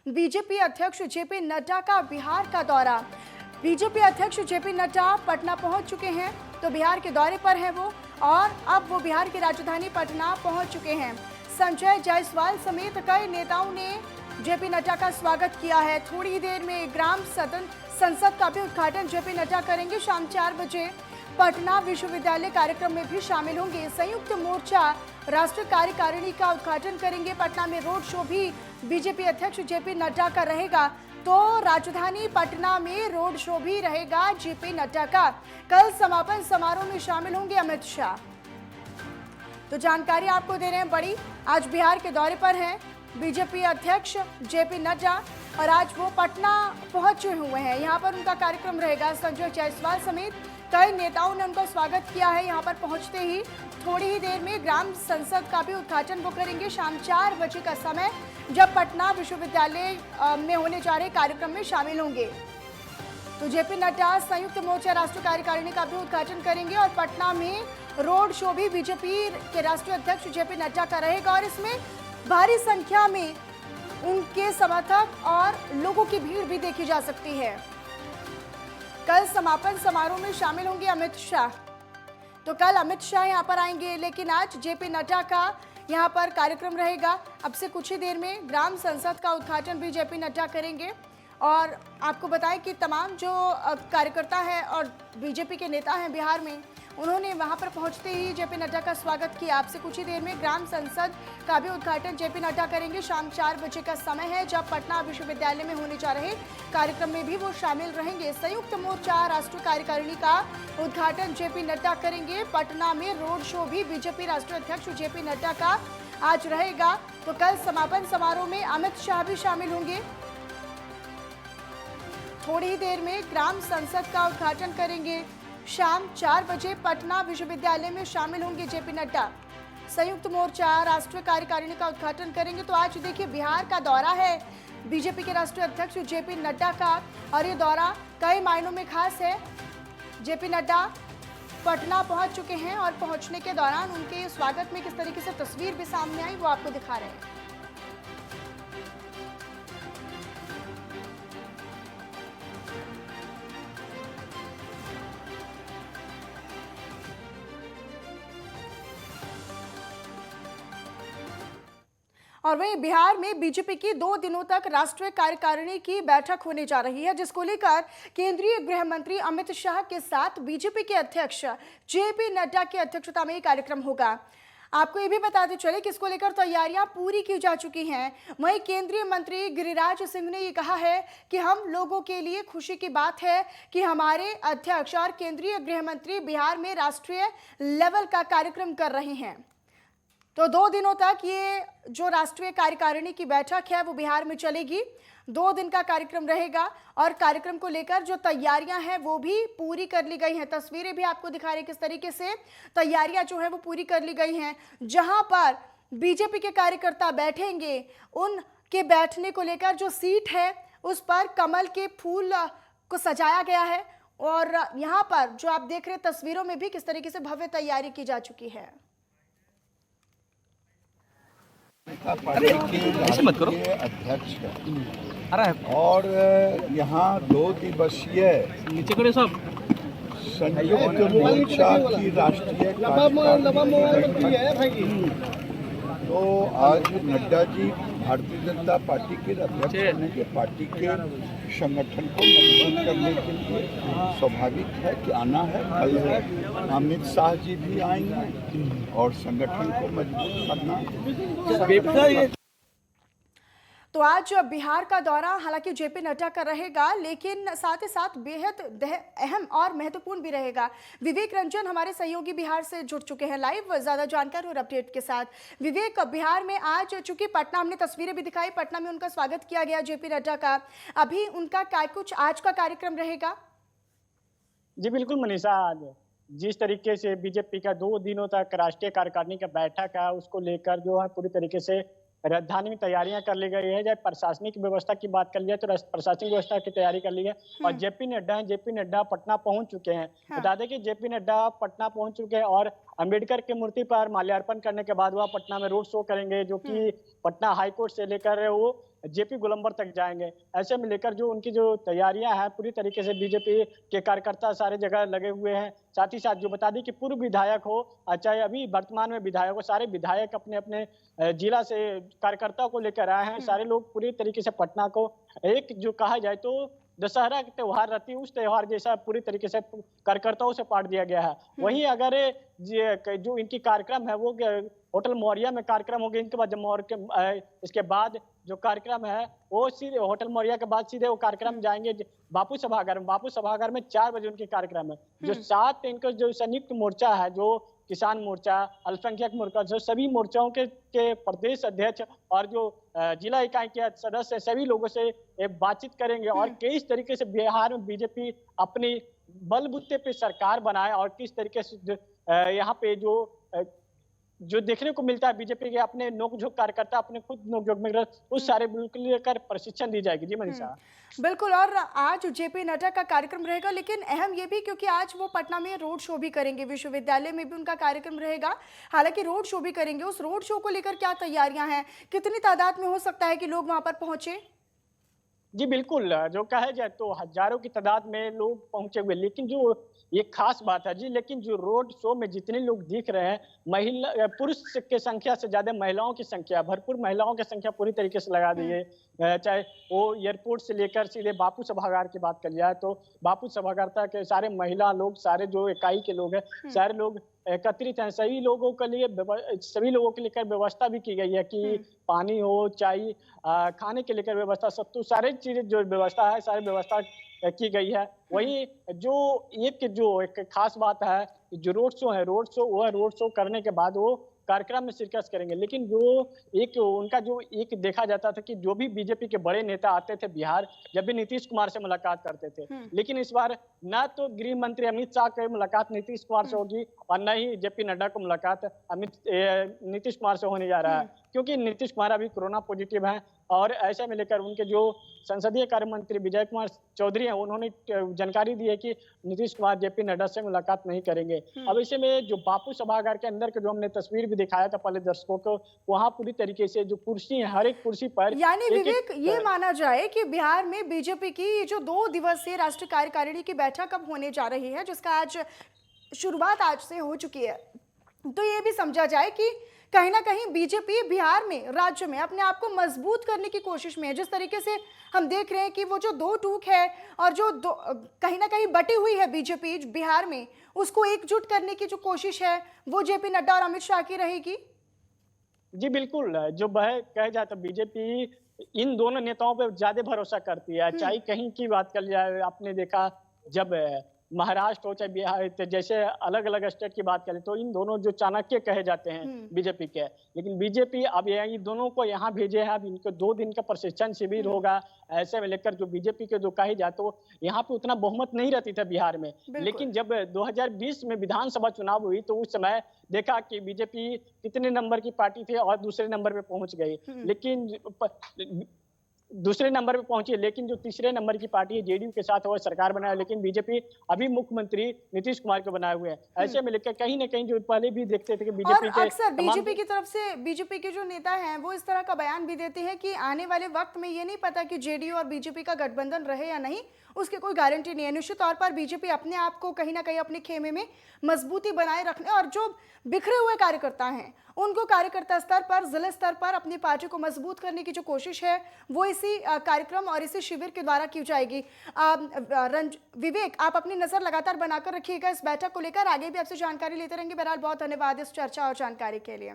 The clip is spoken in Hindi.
बीजेपी अध्यक्ष जेपी नड्डा का बिहार का दौरा। बीजेपी अध्यक्ष जेपी नड्डा पटना पहुंच चुके हैं, तो बिहार के दौरे पर हैं वो, और अब वो बिहार की राजधानी पटना पहुंच चुके हैं। संजय जायसवाल समेत कई नेताओं ने जेपी नड्डा का स्वागत किया है। थोड़ी ही देर में ग्राम सदन संसद का भी उद्घाटन जेपी नड्डा करेंगे। शाम 4 बजे पटना विश्वविद्यालय कार्यक्रम में भी शामिल होंगे। संयुक्त मोर्चा राष्ट्रीय कार्यकारिणी का उद्घाटन करेंगे। पटना में रोड शो भी बीजेपी अध्यक्ष जेपी नड्डा का रहेगा, तो राजधानी पटना में रोड शो भी रहेगा जेपी नड्डा का। कल समापन समारोह में शामिल होंगे अमित शाह। तो जानकारी आपको दे रहे हैं बड़ी, आज बिहार के दौरे पर हैं बीजेपी अध्यक्ष जेपी नड्डा और आज वो पटना पहुंचे हुए हैं। यहाँ पर उनका कार्यक्रम रहेगा। संजय जायसवाल समेत कई नेताओं ने उनका स्वागत किया है। यहाँ पर पहुंचते ही थोड़ी ही देर में ग्राम संसद का भी उद्घाटन वो करेंगे। शाम 4 बजे का समय, जब पटना विश्वविद्यालय में होने जा रहे कार्यक्रम में शामिल होंगे। तो जेपी नड्डा संयुक्त मोर्चा राष्ट्रीय कार्यकारिणी का भी उद्घाटन करेंगे और पटना में रोड शो भी बीजेपी के राष्ट्रीय अध्यक्ष जेपी नड्डा का रहेगा और इसमें भारी संख्या में उनके समर्थक और लोगों की भीड़ भी देखी जा सकती है। कल समापन समारोह में शामिल होंगे अमित शाह। तो कल अमित शाह यहां पर आएंगे, लेकिन आज जेपी नड्डा का यहां पर कार्यक्रम रहेगा। अब से कुछ ही देर में ग्राम संसद का उद्घाटन भी जेपी नड्डा करेंगे। और आपको बताएं कि तमाम जो कार्यकर्ता है और बीजेपी के नेता हैं बिहार में, उन्होंने वहां पर पहुंचते ही जेपी नड्डा का स्वागत किया। आपसे कुछ ही देर में ग्राम संसद का भी उद्घाटन जेपी नड्डा करेंगे। शाम 4 बजे का समय है, जब पटना विश्वविद्यालय में होने जा रहे कार्यक्रम में भी वो शामिल रहेंगे। संयुक्त मोर्चा राष्ट्रीय कार्यकारिणी का उद्घाटन जेपी नड्डा करेंगे। पटना में रोड शो भी बीजेपी राष्ट्रीय अध्यक्ष जेपी नड्डा का आज रहेगा। तो कल समापन समारोह में अमित शाह भी शामिल होंगे। थोड़ी ही देर में ग्राम संसद का उद्घाटन करेंगे। शाम 4 बजे पटना विश्वविद्यालय में शामिल होंगे जेपी नड्डा। संयुक्त मोर्चा राष्ट्रीय कार्यकारिणी का उद्घाटन करेंगे। तो आज देखिए बिहार का दौरा है बीजेपी के राष्ट्रीय अध्यक्ष जेपी नड्डा का, और ये दौरा कई मायनों में खास है। जेपी नड्डा पटना पहुंच चुके हैं और पहुंचने के दौरान उनके स्वागत में किस तरीके से तस्वीर भी सामने आई, वो आपको दिखा रहे हैं। और वहीं बिहार में बीजेपी की 2 दिनों तक राष्ट्रीय कार्यकारिणी की बैठक होने जा रही है, जिसको लेकर केंद्रीय गृह मंत्री अमित शाह के साथ बीजेपी के अध्यक्ष जेपी नड्डा की अध्यक्षता में कार्यक्रम होगा। आपको ये भी बताते चले कि इसको लेकर तैयारियां पूरी की जा चुकी हैं। वहीं केंद्रीय मंत्री गिरिराज सिंह ने ये कहा है कि हम लोगों के लिए खुशी की बात है कि हमारे अध्यक्ष और केंद्रीय गृह मंत्री बिहार में राष्ट्रीय लेवल का कार्यक्रम कर रहे हैं। तो 2 दिनों तक ये जो राष्ट्रीय कार्यकारिणी की बैठक है वो बिहार में चलेगी। 2 दिन का कार्यक्रम रहेगा और कार्यक्रम को लेकर जो तैयारियां हैं वो भी पूरी कर ली गई हैं। तस्वीरें भी आपको दिखा रहे किस तरीके से तैयारियां जो है वो पूरी कर ली गई हैं। जहां पर बीजेपी के कार्यकर्ता बैठेंगे, उनके बैठने को लेकर जो सीट है उस पर कमल के फूल को सजाया गया है और यहाँ पर जो आप देख रहे हैं तस्वीरों में भी किस तरीके से भव्य तैयारी की जा चुकी है। पार्टी के अध्यक्ष है और यहाँ 2 दिवसीय संयुक्त मोर्चा की राष्ट्रीय कार्यकारिणी, तो आज नड्डा जी भारतीय जनता पार्टी के अध्यक्ष होने के पार्टी के संगठन को मजबूत करने के लिए स्वाभाविक है कि आना है। कल अमित शाह जी भी आएंगे और संगठन को मजबूत करना। तो आज बिहार का दौरा हालांकि जेपी नड्डा का रहेगा, लेकिन साथ ही साथ बेहद अहम और महत्वपूर्ण भी रहेगा। विवेक रंजन हमारे सहयोगी बिहार से जुड़ चुके हैं लाइव ज्यादा जानकारी और अपडेट के साथ। विवेक, बिहार में आज चूंकि पटना हमने तस्वीरें भी दिखाई, पटना में उनका स्वागत किया गया जेपी नड्डा का, अभी उनका क्या कुछ आज का कार्यक्रम रहेगा? जी बिल्कुल मनीषा, आज जिस तरीके से बीजेपी का 2 दिनों तक राष्ट्रीय कार्यकारिणी का बैठक है, उसको लेकर जो है पूरी तरीके से राजधानी में तैयारियां कर ली गई है। जब प्रशासनिक व्यवस्था की बात कर लिया तो प्रशासनिक व्यवस्था की तैयारी कर ली है और जेपी नड्डा पटना पहुंच चुके हैं। बता दें कि जेपी नड्डा पटना पहुंच चुके हैं और अंबेडकर की मूर्ति पर माल्यार्पण करने के बाद वह पटना में रोड शो करेंगे, जो कि पटना हाईकोर्ट से लेकर वो जेपी गोलंबर तक जाएंगे। ऐसे में लेकर जो उनकी जो तैयारियां हैं पूरी तरीके से बीजेपी के कार्यकर्ता सारे जगह लगे हुए हैं। साथ ही साथ जो बता दी कि पूर्व विधायक हो चाहे अभी वर्तमान में विधायक हो, सारे विधायक अपने अपने जिला से कार्यकर्ताओं को लेकर आए हैं। सारे लोग पूरी तरीके से पटना को एक जो कहा जाए तो दशहरा का त्योहार रहती है, उस त्योहार जैसा पूरी तरीके से कार्यकर्ताओं से पाट दिया गया है। वहीं अगर जो इनकी कार्यक्रम है वो होटल मौर्या में कार्यक्रम होगा, इनके बाद जब इसके बाद जो कार्यक्रम है वो सीधे होटल मौर्या के बाद सीधे वो कार्यक्रम जाएंगे बापू सभागार में। बापू सभागार में 4 बजे उनके कार्यक्रम है। जो 7 इनका जो संयुक्त मोर्चा है, जो किसान मोर्चा, अल्पसंख्यक मोर्चा, जो सभी मोर्चाओं के प्रदेश अध्यक्ष और जो जिला इकाई के सदस्य सभी लोगों से बातचीत करेंगे और किस तरीके से बिहार में बीजेपी अपनी बलबूते पे सरकार बनाए और किस तरीके से यहाँ पे जो देखने को मिलता है बीजेपी के अपने नोकझोंक कार्यकर्ता अपने खुद नोकझोंक में उस सारे बिल्कुल लेकर प्रशिक्षण दी जाएगी। जी मनीषा। बिल्कुल, और आज जेपी नड्डा का कार्यक्रम रहेगा, लेकिन अहम ये भी क्योंकि आज वो पटना में रोड शो भी करेंगे, विश्वविद्यालय में भी उनका कार्यक्रम रहेगा। हालांकि रोड शो भी करेंगे, उस रोड शो को लेकर क्या तैयारियां हैं, कितनी तादाद में हो सकता है कि लोग वहां पर पहुंचे? जी बिल्कुल, जो कहा जाए तो हजारों की तादाद में लोग पहुंचे हुए, लेकिन जो ये खास बात है जी, लेकिन जो रोड शो में जितने लोग दिख रहे हैं, महिला पुरुष की संख्या से ज्यादा महिलाओं की संख्या, भरपूर महिलाओं की संख्या पूरी तरीके से लगा दी है। चाहे वो एयरपोर्ट से लेकर सीधे बापू सभागार की बात कर लिया तो बापू सभागार तक सारे महिला लोग, सारे जो इकाई के लोग हैं, सारे लोग एकत्रित हैं। सभी लोगों के लेकर व्यवस्था भी की गई है कि पानी हो, चाय, खाने के लेकर व्यवस्था, सत्तू, सारी चीजें जो व्यवस्था है, सारी व्यवस्था की गई है। वही जो एक खास बात है, जो रोड शो करने के बाद वो कार्यक्रम में शिरकत करेंगे। लेकिन जो एक देखा जाता था कि जो भी बीजेपी के बड़े नेता आते थे बिहार, जब भी नीतीश कुमार से मुलाकात करते थे, लेकिन इस बार ना तो गृह मंत्री अमित शाह की मुलाकात नीतीश कुमार से होगी और न ही जेपी नड्डा को मुलाकात नीतीश कुमार से होने जा रहा है, क्योंकि नीतीश कुमार अभी कोरोना पॉजिटिव हैं। और ऐसे में लेकर उनके जो संसदीय कार्य मंत्री विजय कुमार चौधरी हैं, उन्होंने जानकारी दी है कि नीतीश कुमार जेपी नड्डा से मुलाकात नहीं करेंगे। अब ऐसे में जो बापू सभागार के अंदर के जो हमने तस्वीर भी दिखाया था पहले दर्शकों को, वहां पूरी तरीके से जो कुर्सी है, हर एक कुर्सी पर यानी विवेक ये माना जाए कि बिहार में बीजेपी की ये जो 2 दिवसीय राष्ट्रीय कार्यकारिणी की बैठक अब होने जा रही है, जिसका आज शुरुआत आज से हो चुकी है, तो ये भी समझा जाए कि कहीं ना कहीं बीजेपी बिहार में, राज्य में अपने आप को मजबूत करने की कोशिश में है। जिस तरीके से हम देख रहे हैं कि वो जो 2 टूक है और जो कहीं ना कहीं बटी हुई है बीजेपी बिहार में, उसको एकजुट करने की जो कोशिश है वो जेपी नड्डा और अमित शाह की रहेगी। जी बिल्कुल, जो कहे जाए तो बीजेपी इन दोनों नेताओं पर ज्यादा भरोसा करती है। चाहे कहीं की बात कर जाए, आपने देखा जब महाराष्ट्र हो चाहे बिहार, जैसे अलग अलग स्टेट की बात करें तो इन दोनों जो चाणक्य कहे जाते हैं बीजेपी के, लेकिन बीजेपी अब इन दोनों को यहाँ भेजे हैं। अब इनको 2 दिन का प्रशिक्षण शिविर होगा। ऐसे में लेकर जो बीजेपी के जो कही जाए तो यहाँ पे उतना बहुमत नहीं रहती था बिहार में, लेकिन जब 2020 में विधानसभा चुनाव हुई तो उस समय देखा कि बीजेपी कितने नंबर की पार्टी थी और दूसरे नंबर पे पहुंच गई, लेकिन दूसरे नंबर पे पहुंची, लेकिन जो तीसरे नंबर की पार्टी है जेडीयू के साथ वो सरकार बनाया, लेकिन बीजेपी अभी मुख्यमंत्री नीतीश कुमार को बनाए हुए है। ऐसे में लेकर कहीं ना कहीं जो पहले भी देखते थे कि बीजेपी के अक्सर बीजेपी की तरफ से बीजेपी के जो नेता हैं वो इस तरह का बयान भी देते हैं कि आने वाले वक्त में ये नहीं पता कि जेडीयू और बीजेपी का गठबंधन रहे या नहीं, उसकी कोई गारंटी नहीं है। निश्चित तौर पर बीजेपी अपने आप को कहीं ना कहीं अपने खेमे में मजबूती बनाए रखने और जो बिखरे हुए कार्यकर्ता हैं उनको कार्यकर्ता स्तर पर, जिला स्तर पर अपनी पार्टी को मजबूत करने की जो कोशिश है वो इसी कार्यक्रम और इसी शिविर के द्वारा की जाएगी। विवेक, आप अपनी नजर लगातार बनाकर रखिएगा इस बैठक को लेकर, आगे भी आपसे जानकारी लेते रहेंगे। बहरहाल बहुत धन्यवाद इस चर्चा और जानकारी के लिए।